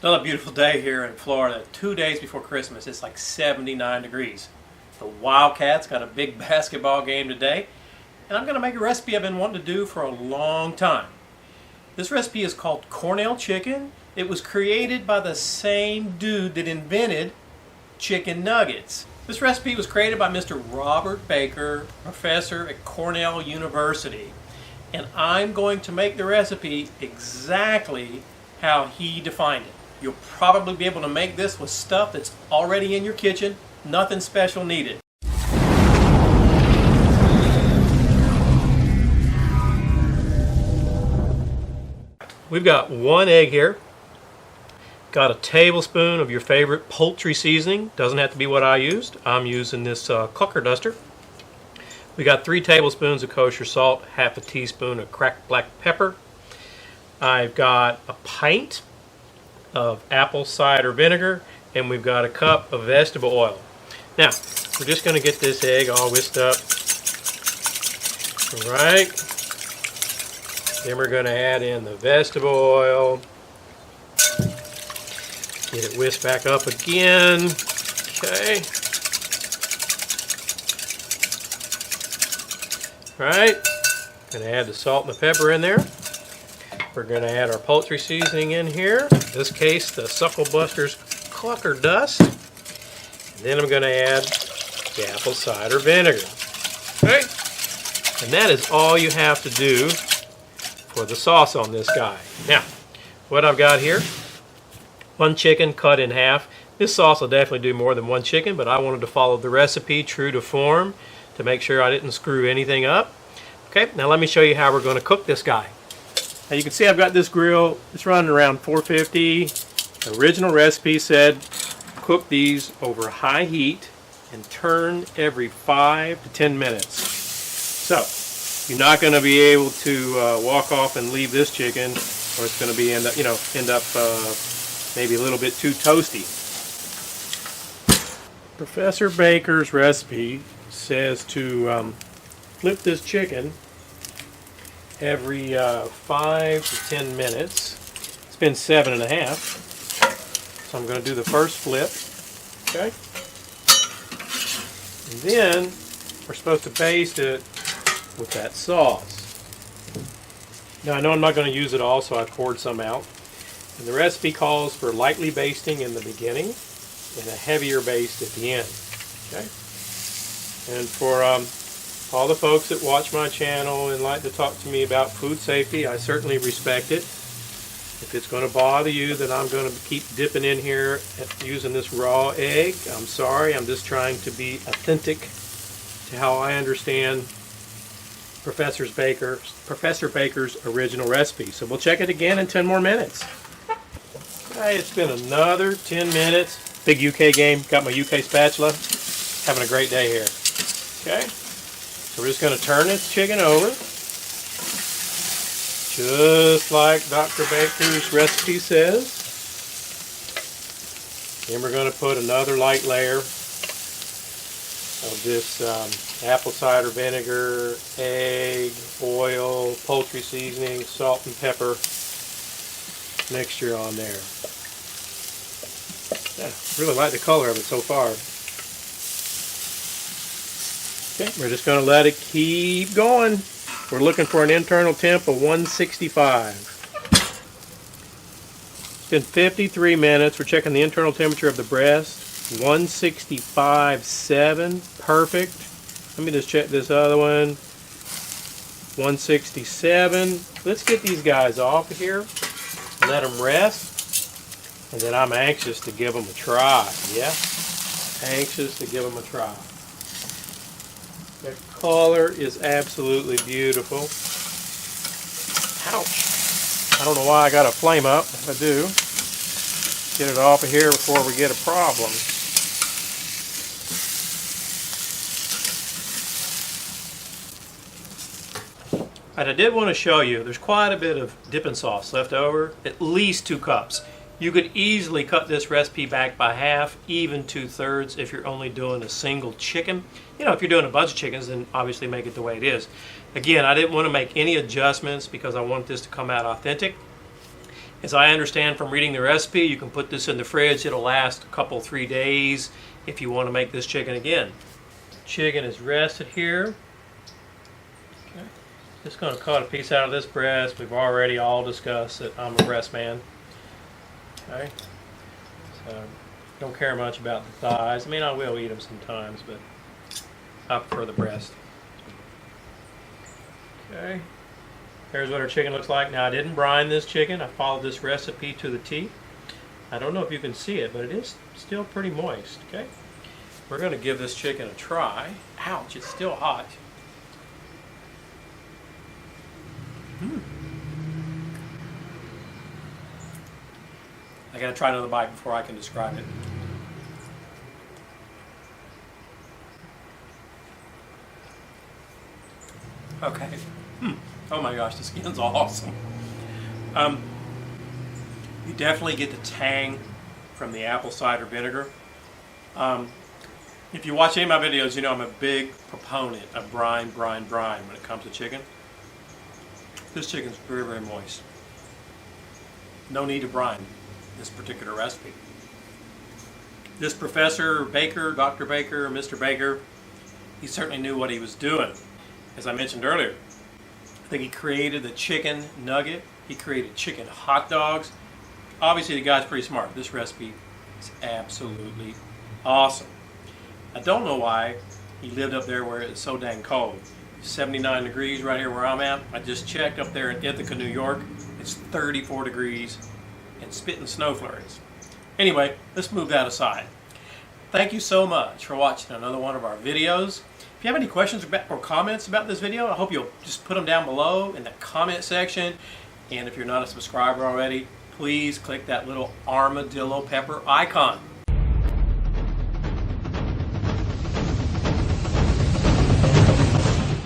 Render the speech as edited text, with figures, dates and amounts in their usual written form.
Another beautiful day here in Florida. 2 days before Christmas, it's like 79 degrees. The Wildcats got a big basketball game today, and I'm going to make a recipe I've been wanting to do for a long time. This recipe is called Cornell Chicken. It was created by the same dude that invented chicken nuggets. This recipe was created by Mr. Robert Baker, professor at Cornell University. And I'm going to make the recipe exactly how he defined it. You'll probably be able to make this with stuff that's already in your kitchen, nothing special needed. We've got 1 egg here. Got a tablespoon of your favorite poultry seasoning. Doesn't have to be what I used. I'm using this cooker duster. We got 3 tablespoons of kosher salt, half a teaspoon of cracked black pepper. I've got a pint of apple cider vinegar, and we've got a cup of vegetable oil. Now, we're just going to get this egg all whisked up. All right. Then we're going to add in the vegetable oil. Get it whisked back up again. Okay. All right. Going to add the salt and the pepper in there. We're going to add our poultry seasoning in here. In this case, the Suckle Buster's clucker dust. And then I'm going to add the apple cider vinegar. Okay. And that is all you have to do for the sauce on this guy. Now, what I've got here, 1 chicken cut in half. This sauce will definitely do more than 1 chicken, but I wanted to follow the recipe true to form to make sure I didn't screw anything up. Okay, now let me show you how we're going to cook this guy. Now you can see I've got this grill. It's running around 450. The original recipe said cook these over high heat and turn every 5 to 10 minutes. So you're not going to be able to walk off and leave this chicken, or it's going to be end up maybe a little bit too toasty. Professor Baker's recipe says to flip this chicken every 5 to 10 minutes. It's been 7.5. So I'm going to do the first flip. Okay. And then we're supposed to baste it with that sauce. Now I know I'm not going to use it all, so I poured some out. And the recipe calls for lightly basting in the beginning and a heavier baste at the end. Okay. And for all the folks that watch my channel and like to talk to me about food safety, I certainly respect it. If it's going to bother you that I'm going to keep dipping in here using this raw egg, I'm sorry. I'm just trying to be authentic to how I understand Professor Baker's original recipe. So we'll check it again in 10 more minutes. Okay, it's been another 10 minutes. Big UK game. Got my UK spatula. Having a great day here. Okay. So we're just going to turn this chicken over, just like Dr. Baker's recipe says. Then we're going to put another light layer of this apple cider vinegar, egg, oil, poultry seasoning, salt and pepper mixture on there. Yeah, really like the color of it so far. Okay, we're just going to let it keep going. We're looking for an internal temp of 165. It's been 53 minutes. We're checking the internal temperature of the breast. 165.7. Perfect. Let me just check this other one. 167. Let's get these guys off of here. Let them rest. And then I'm anxious to give them a try. Yeah? Anxious to give them a try. The color is absolutely beautiful. Ouch. I don't know why I got a flame up. If I do, get it off of here before we get a problem. And I did want to show you, there's quite a bit of dipping sauce left over, at least 2 cups. You could easily cut this recipe back by half, even 2/3 if you're only doing a single chicken. You know, if you're doing a bunch of chickens, then obviously make it the way it is. Again, I didn't want to make any adjustments because I want this to come out authentic. As I understand from reading the recipe, you can put this in the fridge. It'll last a couple, 3 days if you want to make this chicken again. Chicken is rested here. Okay. Just going to cut a piece out of this breast. We've already all discussed that I'm a breast man. Okay. So don't care much about the thighs. I mean, I will eat them sometimes, but I prefer the breast. Okay. Here's what our chicken looks like. Now, I didn't brine this chicken. I followed this recipe to the T. I don't know if you can see it, but it is still pretty moist. Okay. We're going to give this chicken a try. Ouch, it's still hot. I got to try another bite before I can describe it. Okay. Oh my gosh, the skin's awesome. You definitely get the tang from the apple cider vinegar. If you watch any of my videos, you know I'm a big proponent of brine when it comes to chicken. This chicken's very, very moist. No need to brine this particular recipe. This Professor Baker, Dr. Baker, Mr. Baker, he certainly knew what he was doing. As I mentioned earlier, I think he created the chicken nugget. He created chicken hot dogs. Obviously, the guy's pretty smart. This recipe is absolutely awesome. I don't know why he lived up there where it's so dang cold. 79 degrees right here where I'm at. I just checked up there in Ithaca, New York. It's 34 degrees and spitting snow flurries. Anyway, let's move that aside. Thank you so much for watching another one of our videos. If you have any questions or comments about this video, I hope you'll just put them down below in the comment section. And if you're not a subscriber already, please click that little armadillo pepper icon.